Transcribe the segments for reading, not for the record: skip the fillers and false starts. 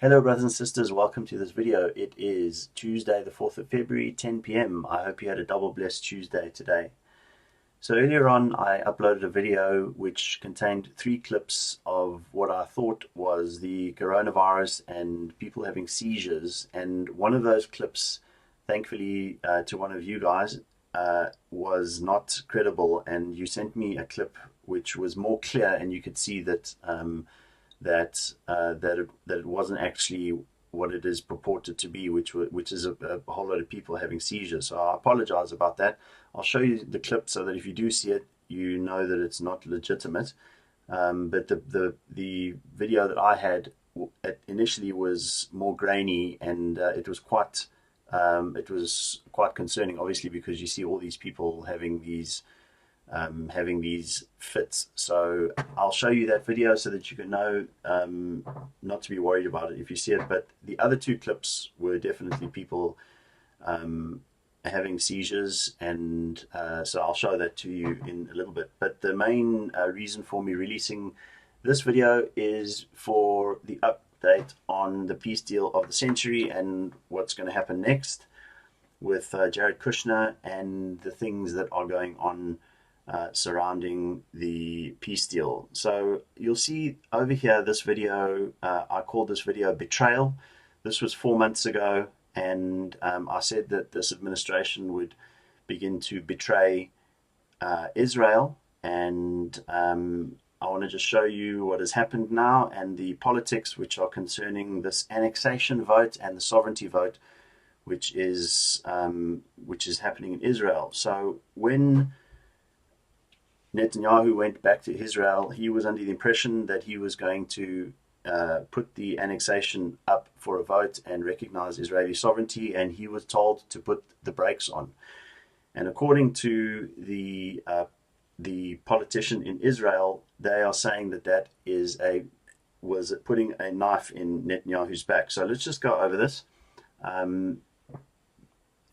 Hello brothers and sisters, welcome to this video. It is Tuesday the 4th of February, 10 p.m. I hope you had a double blessed Tuesday today. So earlier on I uploaded a video which contained 3 clips of what I thought was the coronavirus and people having seizures, and one of those clips, thankfully to one of you guys, was not credible, and you sent me a clip which was more clear and you could see that that it wasn't actually what it is purported to be, which is a whole lot of people having seizures. So I apologize about that. I'll show you the clip so that if you do see it, you know that it's not legitimate. But the video that I had initially was more grainy, and it was quite concerning, obviously, because you see all these people having these fits. So I'll show you that video so that you can know not to be worried about it if you see it. But the other 2 clips were definitely people having seizures, and so I'll show that to you in a little bit. But the main reason for me releasing this video is for the update on the peace deal of the century and what's going to happen next with Jared Kushner and the things that are going on surrounding the peace deal. So you'll see over here this video, I called this video Betrayal. This was 4 months ago, and I said that this administration would begin to betray Israel, and I want to just show you what has happened now and the politics which are concerning this annexation vote and the sovereignty vote which is happening in Israel. So when Netanyahu went back to Israel, he was under the impression that he was going to put the annexation up for a vote and recognize Israeli sovereignty, and he was told to put the brakes on. And according to the politician in Israel, they are saying that was putting a knife in Netanyahu's back. So let's just go over this, and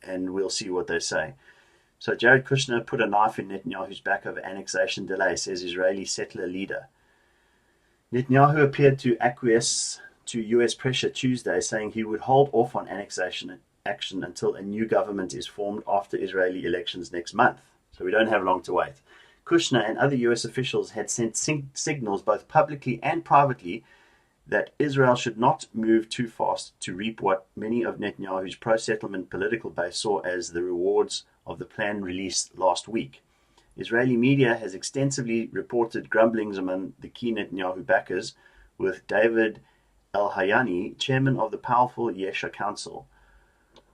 we'll see what they say. So Jared Kushner put a knife in Netanyahu's back over annexation delay, says Israeli settler leader. Netanyahu appeared to acquiesce to US pressure Tuesday, saying he would hold off on annexation action until a new government is formed after Israeli elections next month. So we don't have long to wait. Kushner and other US officials had sent signals both publicly and privately that Israel should not move too fast to reap what many of Netanyahu's pro-settlement political base saw as the rewards of the plan released last week. Israeli media has extensively reported grumblings among the key Netanyahu backers, with David El-Hayani, chairman of the powerful Yesha Council,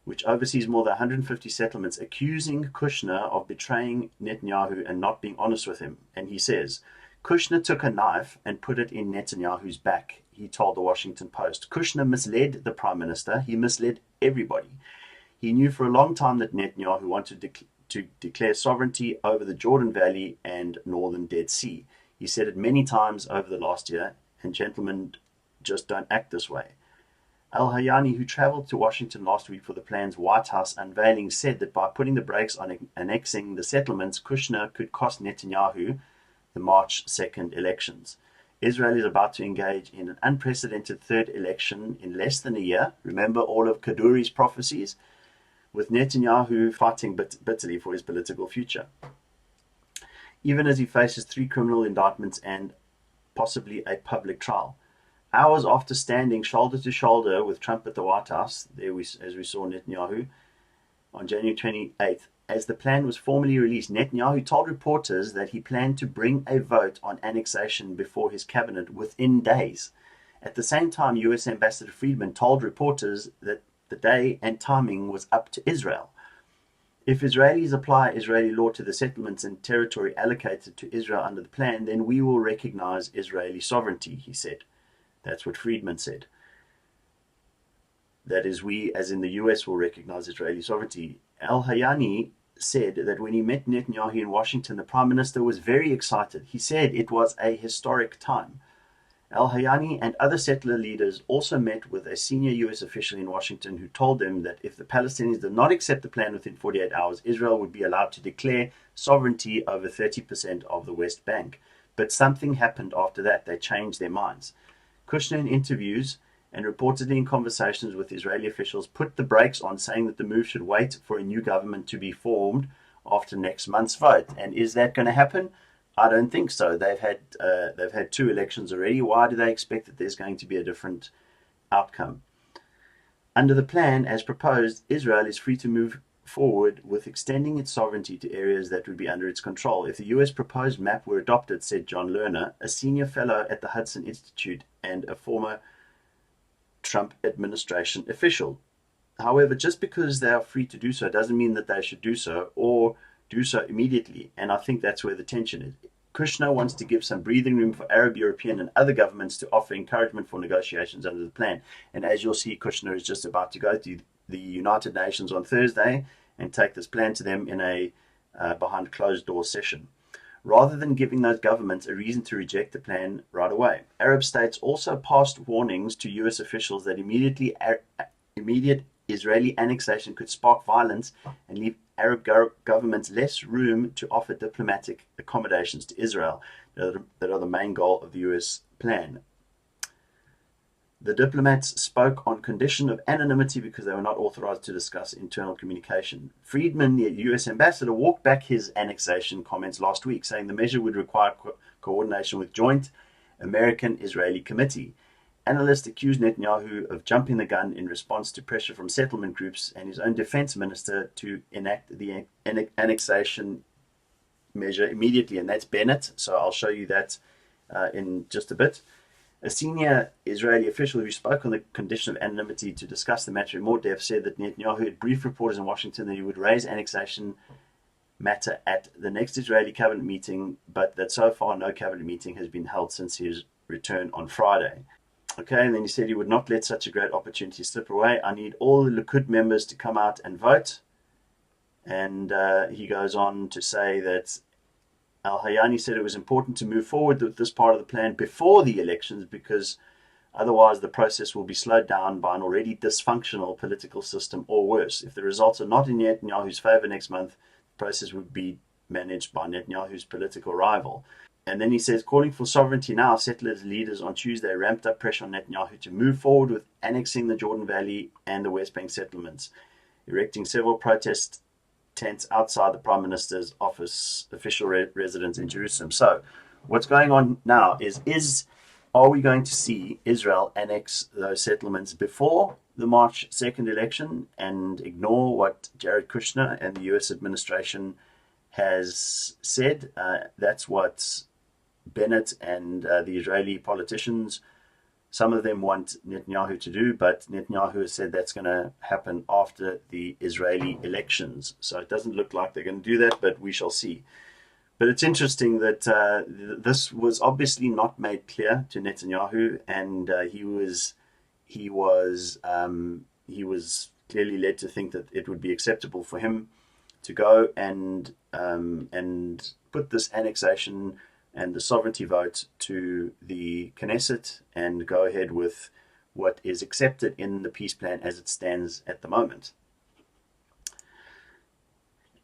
which oversees more than 150 settlements, accusing Kushner of betraying Netanyahu and not being honest with him. And he says, Kushner took a knife and put it in Netanyahu's back, he told the Washington Post. Kushner misled the prime minister. He misled everybody. He knew for a long time that Netanyahu wanted to declare sovereignty over the Jordan Valley and northern Dead Sea. He said it many times over the last year, and gentlemen just don't act this way. Al-Hayani, who traveled to Washington last week for the plan's White House unveiling, said that by putting the brakes on annexing the settlements, Kushner could cost Netanyahu the March 2nd elections. Israel is about to engage in an unprecedented third election in less than a year. Remember all of Kaduri's prophecies? With Netanyahu fighting bitterly for his political future, even as he faces 3 criminal indictments and possibly a public trial. Hours after standing shoulder to shoulder with Trump at the White House, as we saw Netanyahu, on January 28th, as the plan was formally released, Netanyahu told reporters that he planned to bring a vote on annexation before his cabinet within days. At the same time, U.S. Ambassador Friedman told reporters that the day and timing was up to Israel. If Israelis apply Israeli law to the settlements and territory allocated to Israel under the plan, then we will recognize Israeli sovereignty, he said. That's what Friedman said. That is, we, as in the US, will recognize Israeli sovereignty. Al-Hayani said that when he met Netanyahu in Washington, the prime minister was very excited. He said it was a historic time. Al-Hayani and other settler leaders also met with a senior US official in Washington who told them that if the Palestinians did not accept the plan within 48 hours, Israel would be allowed to declare sovereignty over 30% of the West Bank. But something happened after that. They changed their minds. Kushner, in interviews and reportedly in conversations with Israeli officials put the brakes on, saying that the move should wait for a new government to be formed after next month's vote. And is that going to happen? I don't think so. They've had 2 elections already. Why do they expect that there's going to be a different outcome? Under the plan, as proposed, Israel is free to move forward with extending its sovereignty to areas that would be under its control. If the US proposed map were adopted, said John Lerner, a senior fellow at the Hudson Institute and a former Trump administration official. However, just because they are free to do so doesn't mean that they should do so or do so immediately, and I think that's where the tension is. Kushner wants to give some breathing room for Arab, European, and other governments to offer encouragement for negotiations under the plan. And as you'll see, Kushner is just about to go to the United Nations on Thursday and take this plan to them in a behind closed door session, rather than giving those governments a reason to reject the plan right away. Arab states also passed warnings to US officials that immediate Israeli annexation could spark violence and leave Arab governments less room to offer diplomatic accommodations to Israel that are the main goal of the US plan. The diplomats spoke on condition of anonymity because they were not authorized to discuss internal communication. Friedman, the US ambassador, walked back his annexation comments last week, saying the measure would require coordination with joint American-Israeli committee. Analysts accused Netanyahu of jumping the gun in response to pressure from settlement groups and his own defense minister to enact the annexation measure immediately, and that's Bennett. So I'll show you that in just a bit. A senior Israeli official who spoke on the condition of anonymity to discuss the matter in more depth said that Netanyahu had briefed reporters in Washington that he would raise annexation matter at the next Israeli cabinet meeting, but that so far no cabinet meeting has been held since his return on Friday. Okay, and then he said he would not let such a great opportunity slip away. I need all the Likud members to come out and vote. And he goes on to say that Al-Hayani said it was important to move forward with this part of the plan before the elections because otherwise the process will be slowed down by an already dysfunctional political system or worse. If the results are not in Netanyahu's favor next month, the process would be managed by Netanyahu's political rival. And then he says, calling for sovereignty now, settlers leaders on Tuesday ramped up pressure on Netanyahu to move forward with annexing the Jordan Valley and the West Bank settlements, erecting several protest tents outside the Prime Minister's office, official residence in Jerusalem. So what's going on now are we going to see Israel annex those settlements before the March 2nd election and ignore what Jared Kushner and the US administration has said? That's what Bennett and the Israeli politicians, some of them want Netanyahu to do, but Netanyahu has said that's going to happen after the Israeli elections. So it doesn't look like they're going to do that, but we shall see. But it's interesting that this was obviously not made clear to Netanyahu, and he was clearly led to think that it would be acceptable for him to go and put this annexation and the sovereignty vote to the Knesset and go ahead with what is accepted in the peace plan as it stands at the moment.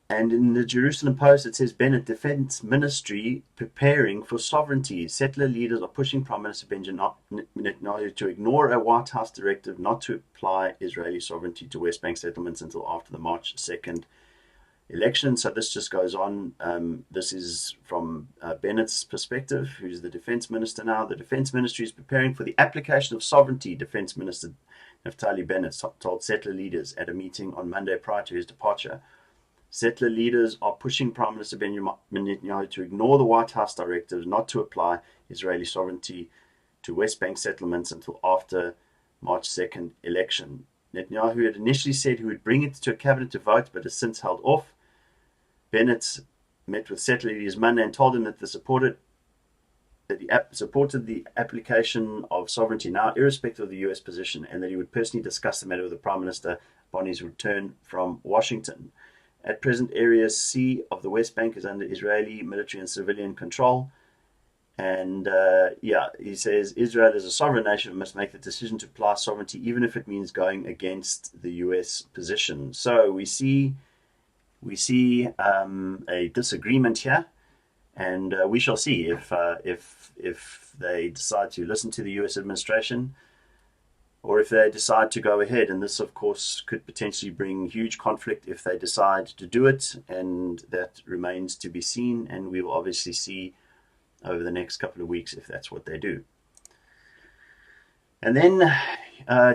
And in the Jerusalem Post, it says, Bennett Defense Ministry preparing for sovereignty. Settler leaders are pushing Prime Minister Benjamin Netanyahu to ignore a White House directive not to apply Israeli sovereignty to West Bank settlements until after the March 2nd election. So this just goes on. This is from Bennett's perspective, who's the defense minister now. The defense ministry is preparing for the application of sovereignty, Defense Minister Naftali Bennett told settler leaders at a meeting on Monday prior to his departure. Settler leaders are pushing Prime Minister Benjamin Netanyahu to ignore the White House directives not to apply Israeli sovereignty to West Bank settlements until after March 2nd election. Netanyahu had initially said he would bring it to a cabinet to vote, but has since held off. Bennett met with settler leaders Monday and told him that he supported the application of sovereignty now, irrespective of the US position, and that he would personally discuss the matter with the Prime Minister upon his return from Washington. At present, Area C of the West Bank is under Israeli military and civilian control. And he says Israel as a sovereign nation must make the decision to apply sovereignty, even if it means going against the US position. So we see a disagreement here, and we shall see if they decide to listen to the US administration. or if they decide to go ahead. And this, of course, could potentially bring huge conflict if they decide to do it, and that remains to be seen. And we will obviously see over the next couple of weeks if that's what they do. And then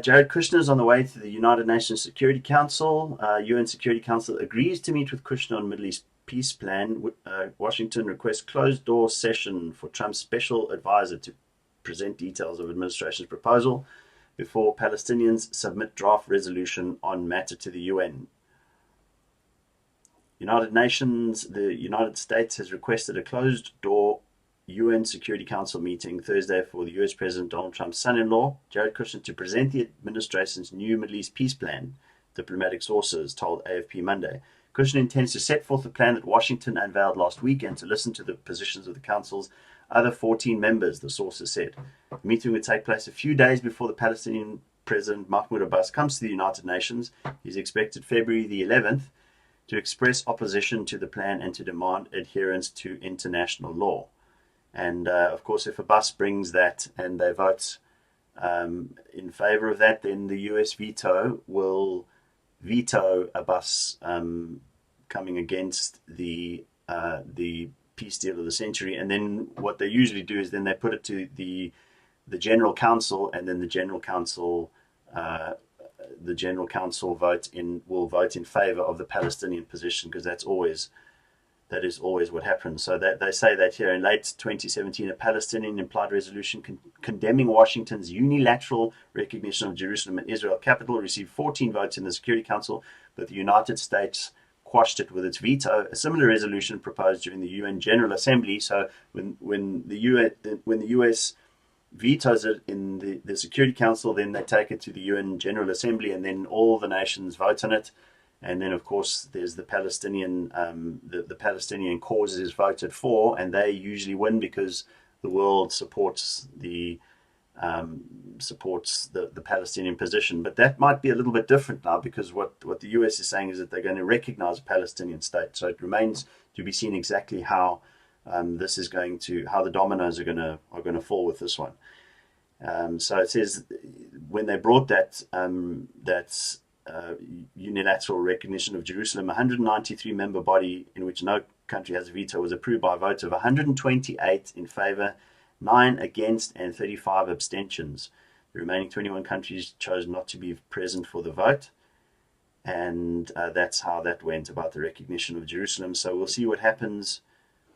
Jared Kushner is on the way to the United Nations Security Council. UN Security Council agrees to meet with Kushner on Middle East peace plan. Washington requests closed-door session for Trump's special advisor to present details of administration's proposal before Palestinians submit draft resolution on matter to the UN. United Nations, the United States has requested a closed-door UN Security Council meeting Thursday for the US President Donald Trump's son-in-law, Jared Kushner, to present the administration's new Middle East peace plan, diplomatic sources told AFP Monday. Kushner intends to set forth the plan that Washington unveiled last week and to listen to the positions of the Council's other 14 members, the sources said. The meeting would take place a few days before the Palestinian President Mahmoud Abbas comes to the United Nations. He's expected February the 11th to express opposition to the plan and to demand adherence to international law. And of course, if Abbas brings that and they vote in favor of that, then the US veto will veto Abbas coming against the peace deal of the century. And then what they usually do is then they put it to the General Council, and then the General Council will vote in favor of the Palestinian position, because that is always what happens. So that they say that here in late 2017, a Palestinian implied resolution condemning Washington's unilateral recognition of Jerusalem and Israel capital received 14 votes in the Security Council, but the United States quashed it with its veto. A similar resolution proposed during the UN General Assembly. So when the US vetoes it in the Security Council, then they take it to the UN General Assembly, and then all the nations vote on it. And then, of course, there's the Palestinian the Palestinian cause is voted for, and they usually win because the world supports the Palestinian position. But that might be a little bit different now, because what the US is saying is that they're going to recognize a Palestinian state. So it remains to be seen exactly how how the dominoes are going to fall with this one. So it says when they brought that unilateral recognition of Jerusalem, a 193-member body in which no country has a veto was approved by a vote of 128 in favor, 9 against, and 35 abstentions. The remaining 21 countries chose not to be present for the vote, and that's how that went about the recognition of Jerusalem. So we'll see what happens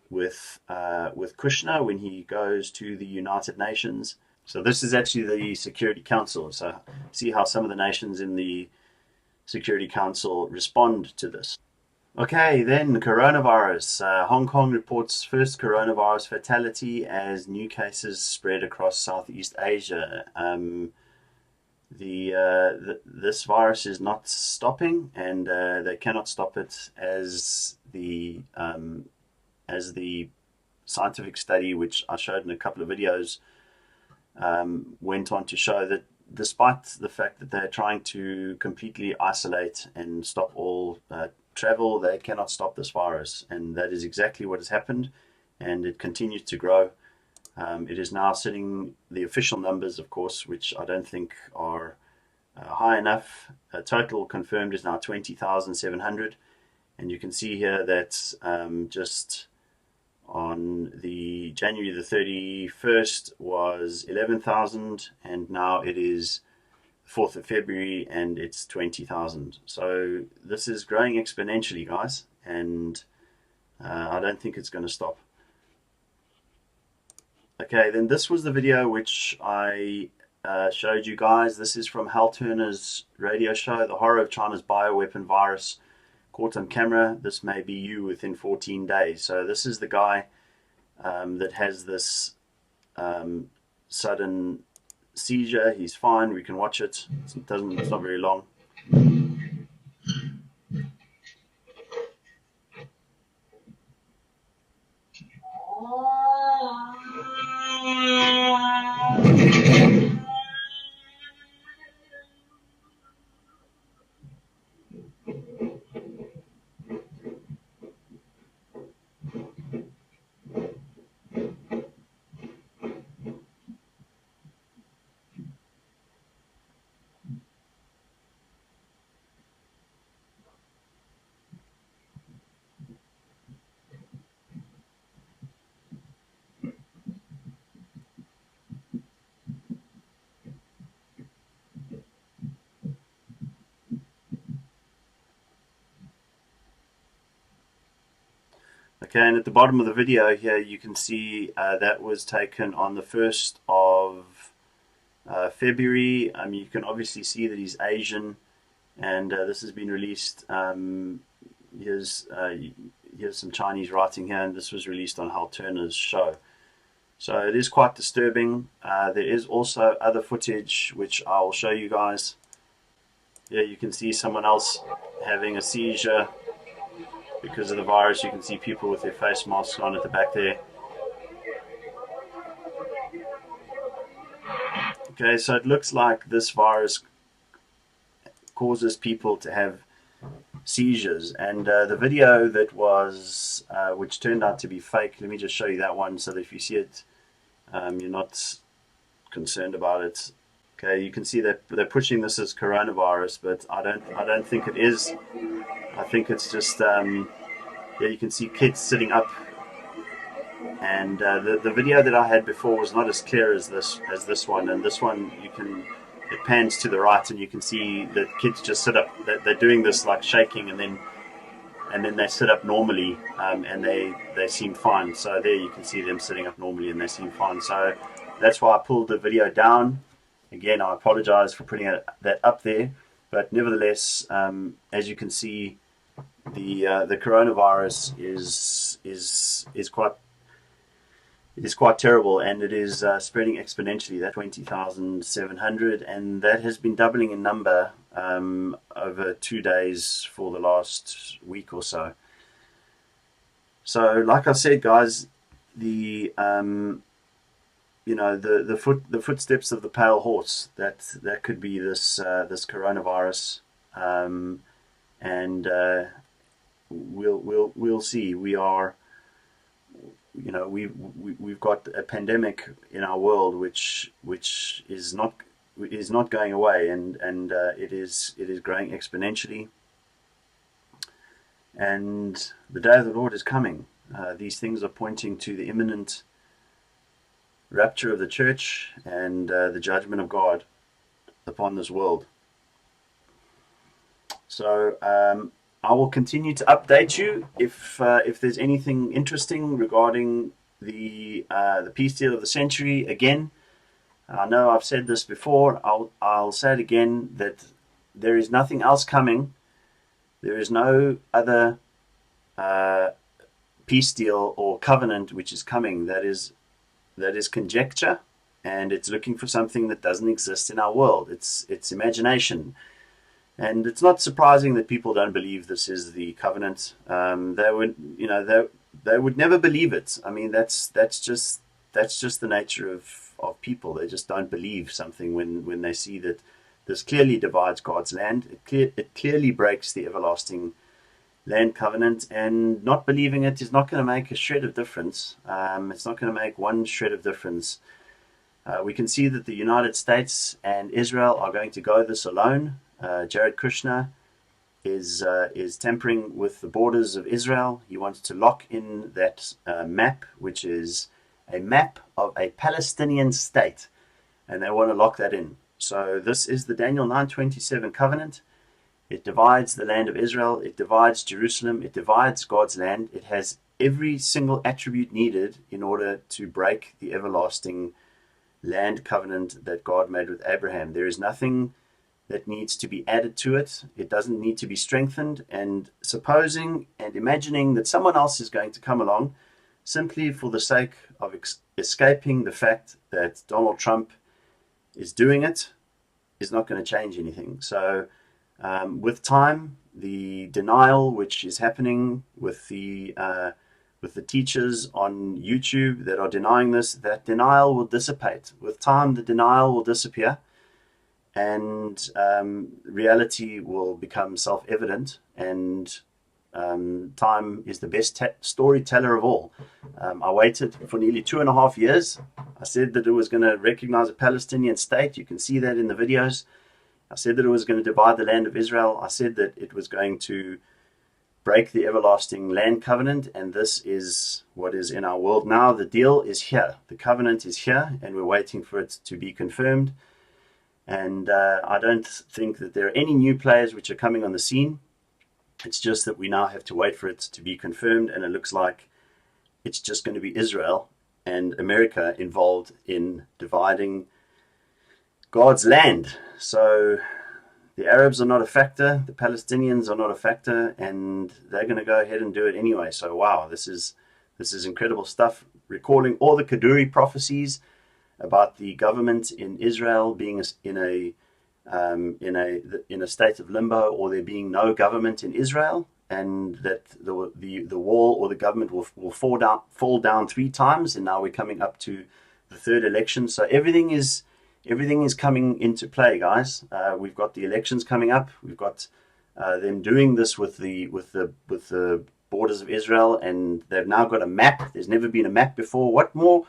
with Kushner when he goes to the United Nations. So this is actually the Security Council. So see how some of the nations in the Security Council respond to this. Okay, then coronavirus. Hong Kong reports first coronavirus fatality as new cases spread across Southeast Asia. This virus is not stopping, and they cannot stop it as the scientific study, which I showed in a couple of videos, went on to show that despite the fact that they're trying to completely isolate and stop all travel, they cannot stop this virus. And that is exactly what has happened, and it continues to grow. It is now sitting, the official numbers, of course, which I don't think are high enough. Total confirmed is now 20,700. And you can see here that just on the January the 31st was 11,000, and now it is 4th of February and it's 20,000. So this is growing exponentially, guys, and I don't think it's going to stop. Okay, then this was the video which I showed you guys. This is from Hal Turner's radio show, The Horror of China's Bioweapon Virus Caught on Camera. This may be you within 14 days. So this is the guy that has this sudden seizure. He's fine. We can watch it. It's not very long. Okay, and at the bottom of the video here, you can see that was taken on the 1st of February. You can obviously see that he's Asian, and this has been released. Here's some Chinese writing here, and this was released on Hal Turner's show. So it is quite disturbing. There is also other footage which I will show you guys. Here you can see someone else having a seizure because of the virus. You can see people with their face masks on at the back there. Okay, so it looks like this virus causes people to have seizures, and the video that was which turned out to be fake, let me just show you that one so that if you see it you're not concerned about it. Okay, you can see that they're pushing this as coronavirus, but I don't think it is. I think it's just yeah, you can see kids sitting up, and the video that I had before was not as clear as this one, and this one it pans to the right and you can see that kids just sit up. They're doing this like shaking, and then they sit up normally, and they seem fine. So there you can see them sitting up normally and they seem fine. So that's why I pulled the video down. Again, I apologize for putting that up there, but nevertheless, as you can see, the coronavirus is quite terrible, and it is spreading exponentially. That 20,700, and that has been doubling in number over 2 days for the last week or so. So, like I said, guys, the footsteps of the pale horse. That could be this coronavirus, and we'll see. We've got a pandemic in our world which is not going away, and it is growing exponentially, and the day of the Lord is coming. These things are pointing to the imminent rapture of the church and the judgment of God upon this world. So I will continue to update you if there's anything interesting regarding the peace deal of the century. Again, I know I've said this before. I'll say it again, that there is nothing else coming. There is no other peace deal or covenant which is coming. That is conjecture, and it's looking for something that doesn't exist in our world. It's imagination. And it's not surprising that people don't believe this is the covenant. They would never believe it. I mean, that's just the nature of people. They just don't believe something when they see that this clearly divides God's land. It clearly breaks the everlasting land covenant, and not believing it is not going to make a shred of difference. It's not going to make one shred of difference. We can see that the United States and Israel are going to go this alone. Jared Kushner is tampering with the borders of Israel. He wants to lock in that map, which is a map of a Palestinian state, and they want to lock that in. So this is the Daniel 9:27 covenant. It divides the land of Israel. It divides Jerusalem. It divides God's land. It has every single attribute needed in order to break the everlasting land covenant that God made with Abraham. There is nothing that needs to be added to it. It doesn't need to be strengthened. And supposing and imagining that someone else is going to come along simply for the sake of escaping the fact that Donald Trump is doing it is not going to change anything. So with time, the denial which is happening with the teachers on YouTube that are denying this, that denial will dissipate. With time, the denial will disappear, and reality will become self-evident, and time is the best storyteller of all. I waited for nearly 2.5 years. I said that it was going to recognize a Palestinian state. You can see that in the videos. I said that it was going to divide the land of Israel. I said that it was going to break the everlasting land covenant, and this is what is in our world now. The deal is here. The covenant is here, and we're waiting for it to be confirmed. And I don't think that there are any new players which are coming on the scene. It's just that we now have to wait for it to be confirmed, and it looks like it's just going to be Israel and America involved in dividing God's land. So the Arabs are not a factor, the Palestinians are not a factor, and they're going to go ahead and do it anyway. So wow, this is incredible stuff. Recalling all the Kaduri prophecies about the government in Israel being in a state of limbo, or there being no government in Israel, and that the wall or the government will fall down 3 times, and now we're coming up to the third election. So everything is coming into play, guys. We've got the elections coming up. We've got them doing this with the borders of Israel, and they've now got a map. There's never been a map before. What more?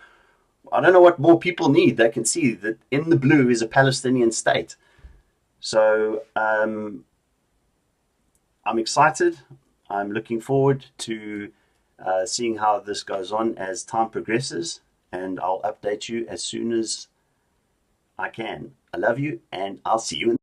I don't know what more people need. They can see that in the blue is a Palestinian state. So I'm excited. I'm looking forward to seeing how this goes on as time progresses, and I'll update you as soon as I can. I love you, and I'll see you in